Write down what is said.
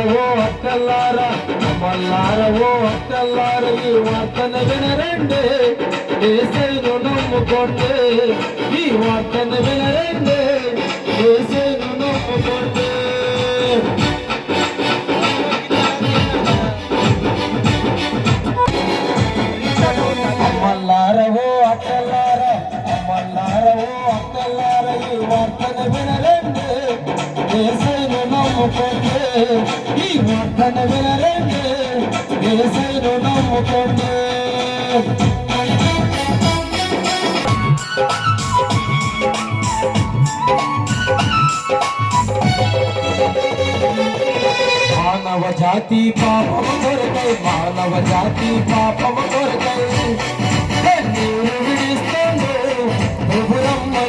అమ్మల్లారవో అక్కల్లారా అమ్మల్లారవో అక్కల్లార ఈ వార్తను వినరండి యేసయ్యను నమ్ముకోండి ఈ వార్తను వినరండి యేసయ్యను నమ్ముకోండి అమ్మల్లారవో అక్కల్లారా అమ్మల్లారవో అక్కల్లార ఈ వార్తను వినరండి యేసయ్యను నమ్ముకోండి ఈ వార్తను వినరండి యేసయ్యను నమ్ముకోండి మానవ జాతి పాపము కొరకై మానవ జాతి పాపము కొరకై నీరు విడిస్తే